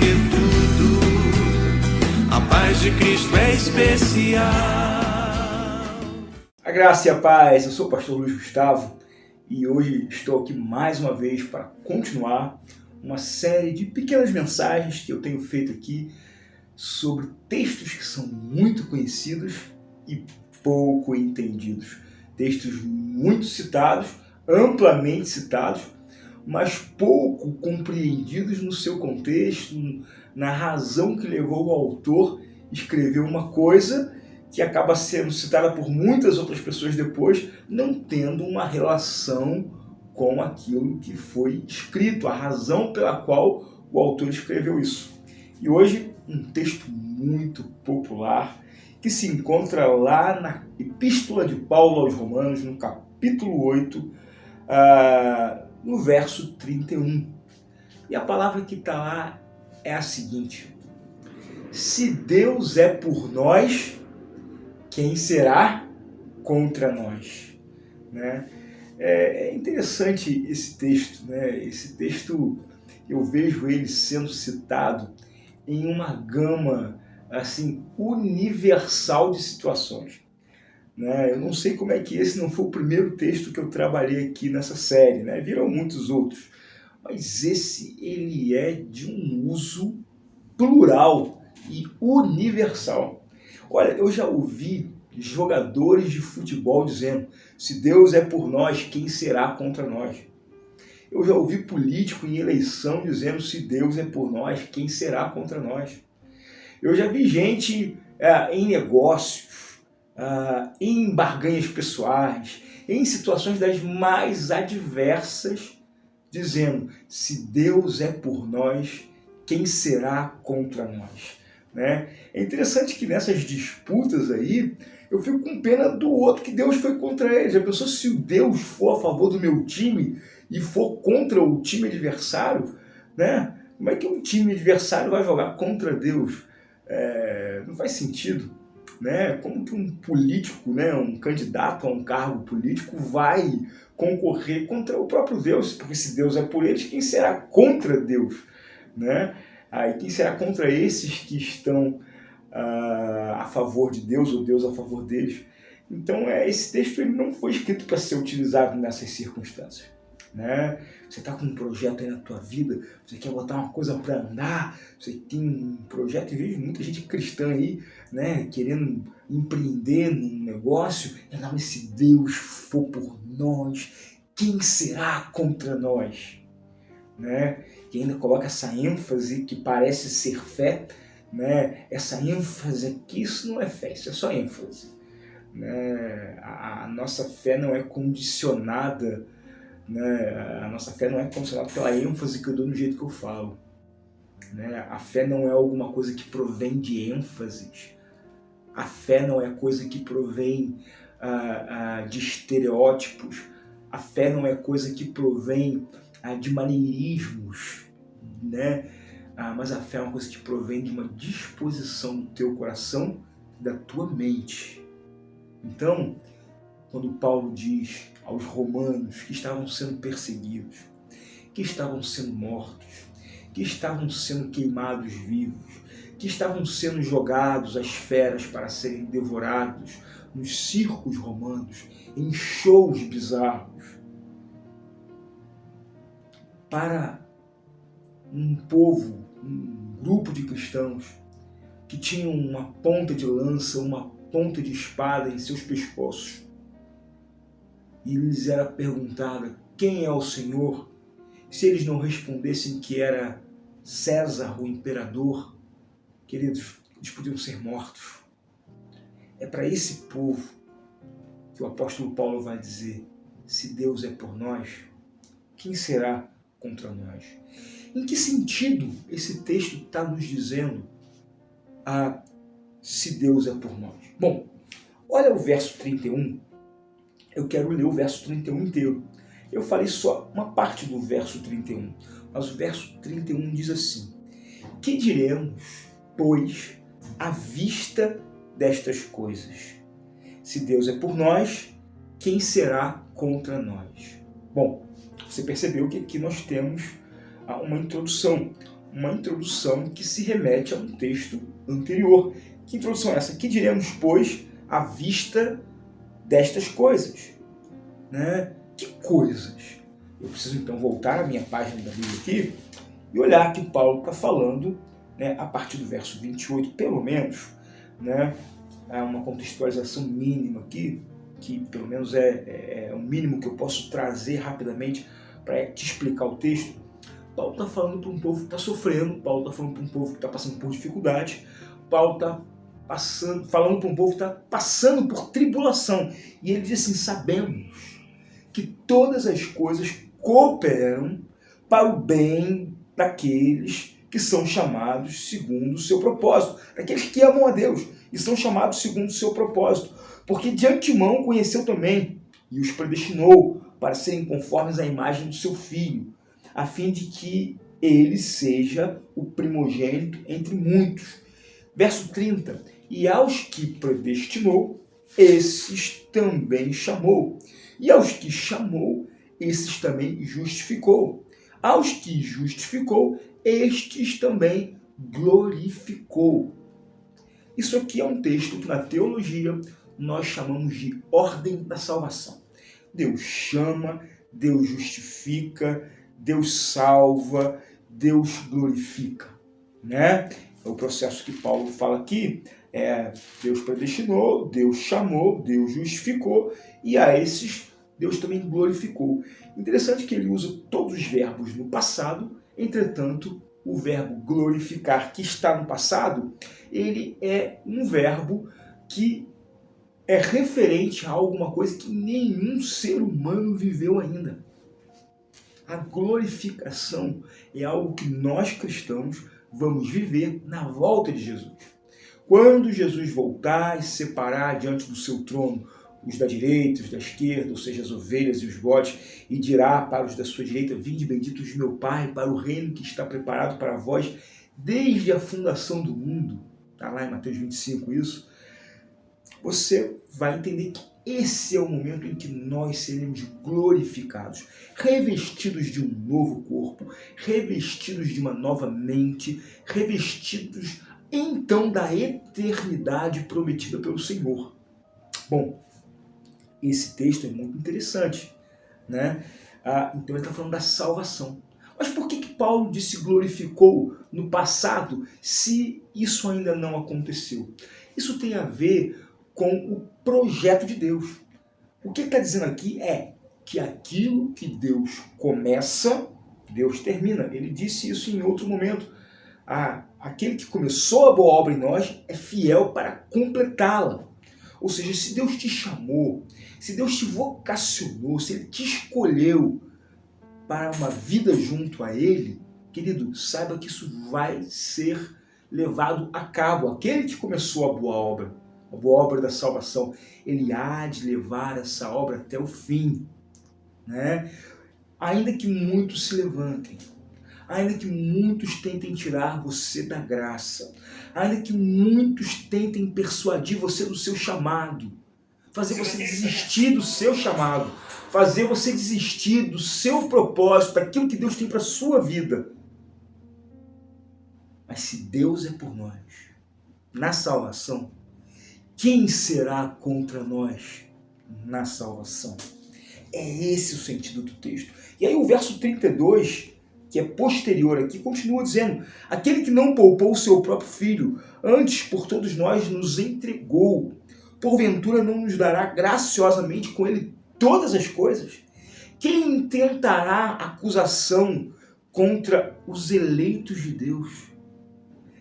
que tudo, a paz de Cristo é especial. A graça e a paz, eu sou o pastor Luiz Gustavo e hoje estou aqui mais uma vez para continuar uma série de pequenas mensagens que eu tenho feito aqui sobre textos que são muito conhecidos e pouco entendidos. Textos muito citados, amplamente citados, mas pouco compreendidos no seu contexto, na razão que levou o autor a escrever uma coisa que acaba sendo citada por muitas outras pessoas depois, não tendo uma relação com aquilo que foi escrito, a razão pela qual o autor escreveu isso. E hoje, um texto muito popular que se encontra lá na Epístola de Paulo aos Romanos, no capítulo 8, no verso 31. E a palavra que está lá é a seguinte: se Deus é por nós, quem será contra nós? Né? É interessante esse texto, né? Esse texto, eu vejo ele sendo citado em uma gama assim universal de situações. Né? Eu não sei como é que esse não foi o primeiro texto que eu trabalhei aqui nessa série, né? Viram muitos outros, mas esse ele é de um uso plural e universal. Olha, eu já ouvi jogadores de futebol dizendo: se Deus é por nós, quem será contra nós? Eu já ouvi político em eleição dizendo: se Deus é por nós, quem será contra nós? Eu já vi gente em negócios, em barganhas pessoais, em situações das mais adversas, dizendo: se Deus é por nós, quem será contra nós? Né? É interessante que nessas disputas aí, eu fico com pena do outro que Deus foi contra ele. Já pensou se o Deus for a favor do meu time e for contra o time adversário? Né? Como é que um time adversário vai jogar contra Deus? Não faz sentido. Né? Como que um político, né, um candidato a um cargo político vai concorrer contra o próprio Deus? Porque se Deus é por eles, quem será contra Deus? Né? E quem será contra esses que estão a favor de Deus, ou Deus a favor deles? Então, esse texto ele não foi escrito para ser utilizado nessas circunstâncias. Né? Você está com um projeto aí na tua vida, você quer botar uma coisa para andar, você tem um projeto, e vejo muita gente cristã aí, né, querendo empreender num negócio, e não, mas se Deus for por nós, quem será contra nós? Né? E ainda coloca essa ênfase que parece ser fé, né? Essa ênfase aqui, isso não é fé, isso é só ênfase. Né? A nossa fé não é condicionada, né? A nossa fé não é condicionada pela ênfase que eu dou no jeito que eu falo. Né? A fé não é alguma coisa que provém de ênfases. A fé não é coisa que provém de estereótipos. A fé não é coisa que provém de maneirismos, né? Mas a fé é uma coisa que provém de uma disposição do teu coração e da tua mente. Então, quando Paulo diz aos romanos que estavam sendo perseguidos, que estavam sendo mortos, que estavam sendo queimados vivos, que estavam sendo jogados às feras para serem devorados nos circos romanos, em shows bizarros, para um povo, um grupo de cristãos que tinham uma ponta de lança, uma ponta de espada em seus pescoços, e lhes era perguntada quem é o Senhor. Se eles não respondessem que era César, o imperador, queridos, eles podiam ser mortos. É para esse povo que o apóstolo Paulo vai dizer: se Deus é por nós, quem será contra nós? Em que sentido esse texto está nos dizendo se Deus é por nós? Bom, olha o verso 31. Eu quero ler o verso 31 inteiro. Eu falei só uma parte do verso 31, mas o verso 31 diz assim: que diremos, pois, à vista destas coisas? Se Deus é por nós, quem será contra nós? Bom, você percebeu que aqui nós temos uma introdução. uma introdução que se remete a um texto anterior. Que introdução é essa? Que diremos, pois, à vista destas coisas? Né? Que coisas? Eu preciso então voltar à minha página da Bíblia aqui e olhar que Paulo está falando, né, a partir do verso 28, pelo menos, né, há uma contextualização mínima aqui, que pelo menos é o mínimo que eu posso trazer rapidamente para te explicar o texto. Paulo está falando para um povo que está sofrendo, Paulo está falando para um povo que está passando por dificuldade, Paulo está falando para um povo que está passando por tribulação. E ele diz assim: sabemos que todas as coisas cooperam para o bem daqueles que são chamados segundo o seu propósito, daqueles que amam a Deus e são chamados segundo o seu propósito, porque de antemão conheceu também e os predestinou para serem conformes à imagem do seu Filho, a fim de que ele seja o primogênito entre muitos. Verso 30, e aos que predestinou, esses também chamou, e aos que chamou, esses também justificou, aos que justificou, estes também glorificou. Isso aqui é um texto que na teologia nós chamamos de ordem da salvação. Deus chama, Deus justifica, Deus salva, Deus glorifica, né? É o processo que Paulo fala aqui. Deus predestinou, Deus chamou, Deus justificou e a esses Deus também glorificou. Interessante que ele usa todos os verbos no passado, entretanto, o verbo glorificar, que está no passado, ele é um verbo que é referente a alguma coisa que nenhum ser humano viveu ainda. A glorificação é algo que nós cristãos vamos viver na volta de Jesus. Quando Jesus voltar e separar diante do seu trono os da direita, os da esquerda, ou seja, as ovelhas e os bodes, e dirá para os da sua direita: vinde benditos de meu Pai, para o reino que está preparado para vós desde a fundação do mundo. Está lá em Mateus 25 isso. Você vai entender que esse é o momento em que nós seremos glorificados, revestidos de um novo corpo, revestidos de uma nova mente, revestidos então da eternidade prometida pelo Senhor. Bom, esse texto é muito interessante, né? Então ele está falando da salvação. Mas por que Paulo disse glorificou no passado, se isso ainda não aconteceu? Isso tem a ver com o projeto de Deus. O que ele está dizendo aqui é que aquilo que Deus começa, Deus termina. Ele disse isso em outro momento. Aquele que começou a boa obra em nós é fiel para completá-la. Ou seja, se Deus te chamou, se Deus te vocacionou, se Ele te escolheu para uma vida junto a Ele, querido, saiba que isso vai ser levado a cabo. Aquele que começou a boa obra da salvação, Ele há de levar essa obra até o fim, né? Ainda que muitos se levantem, ainda que muitos tentem tirar você da graça, ainda que muitos tentem persuadir você do seu chamado, fazer você desistir do seu chamado, fazer você desistir do seu propósito, daquilo que Deus tem para a sua vida. Mas se Deus é por nós, na salvação, quem será contra nós na salvação? É esse o sentido do texto. E aí o verso 32, que é posterior aqui, continua dizendo: aquele que não poupou o seu próprio filho, antes por todos nós nos entregou, porventura não nos dará graciosamente com ele todas as coisas? Quem intentará acusação contra os eleitos de Deus?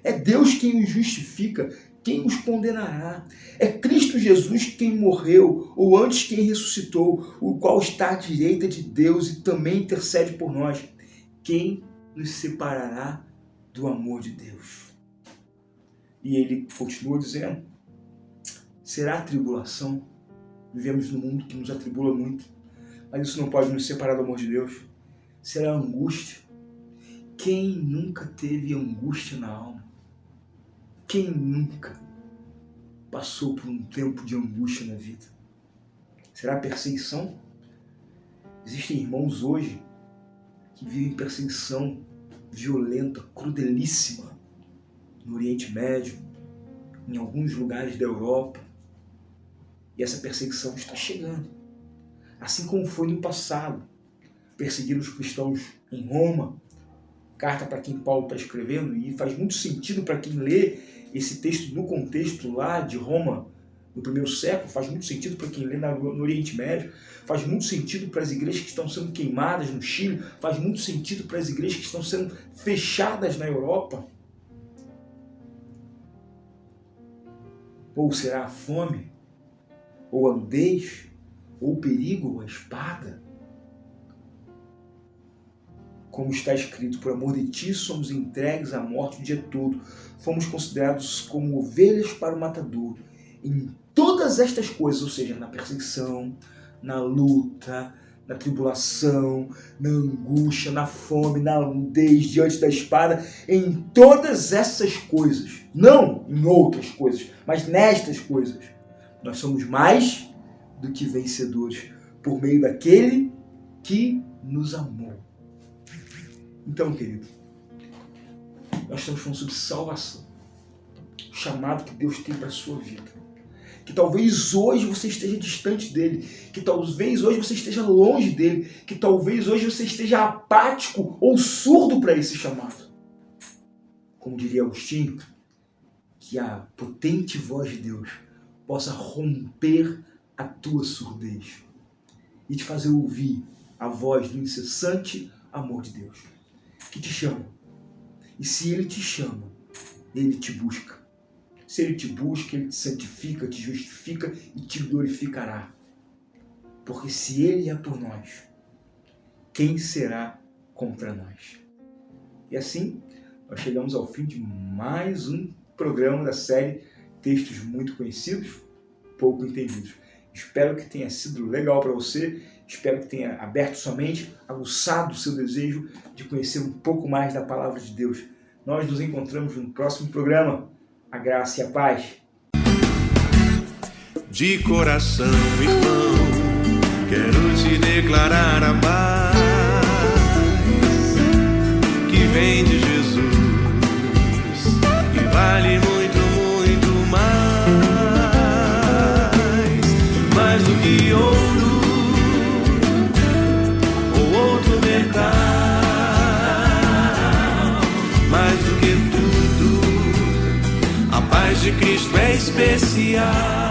É Deus quem os justifica, quem os condenará? É Cristo Jesus quem morreu, ou antes quem ressuscitou, o qual está à direita de Deus e também intercede por nós. Quem nos separará do amor de Deus? E ele continua dizendo: será a tribulação? Vivemos num mundo que nos atribula muito, mas isso não pode nos separar do amor de Deus. Será a angústia? Quem nunca teve angústia na alma? Quem nunca passou por um tempo de angústia na vida? Será a perseguição? Existem irmãos hoje que vivem perseguição violenta, crudelíssima no Oriente Médio, em alguns lugares da Europa. E essa perseguição está chegando. Assim como foi no passado. Perseguiram os cristãos em Roma. Carta para quem Paulo está escrevendo. E faz muito sentido para quem lê esse texto no contexto lá de Roma, no primeiro século. Faz muito sentido para quem lê no Oriente Médio. Faz muito sentido para as igrejas que estão sendo queimadas no Chile. Faz muito sentido para as igrejas que estão sendo fechadas na Europa. Ou será a fome, ou a nudez, ou o perigo, ou a espada? Como está escrito, por amor de ti somos entregues à morte o dia todo. Fomos considerados como ovelhas para o matador. Em todas estas coisas, ou seja, na perseguição, na luta, na tribulação, na angústia, na fome, na nudez, diante da espada, em todas essas coisas, não em outras coisas, mas nestas coisas, nós somos mais do que vencedores por meio daquele que nos amou. Então, querido, nós estamos falando sobre salvação, o chamado que Deus tem para a sua vida. Que talvez hoje você esteja distante dele, que talvez hoje você esteja longe dele, que talvez hoje você esteja apático ou surdo para esse chamado. Como diria Agostinho, que a potente voz de Deus possa romper a tua surdez e te fazer ouvir a voz do incessante amor de Deus, que te chama. E se ele te chama, ele te busca. Se ele te busca, ele te santifica, te justifica e te glorificará. Porque se ele é por nós, quem será contra nós? E assim, nós chegamos ao fim de mais um programa da série Textos Muito Conhecidos, Pouco Entendidos. Espero que tenha sido legal para você, espero que tenha aberto sua mente, aguçado o seu desejo de conhecer um pouco mais da Palavra de Deus. Nós nos encontramos no próximo programa. A graça e a paz. De coração, irmão, quero te declarar a paz que vem de Jesus e vale muito, muito mais do que ouro ou outro metal, mais do que tudo. A paz de Cristo é especial.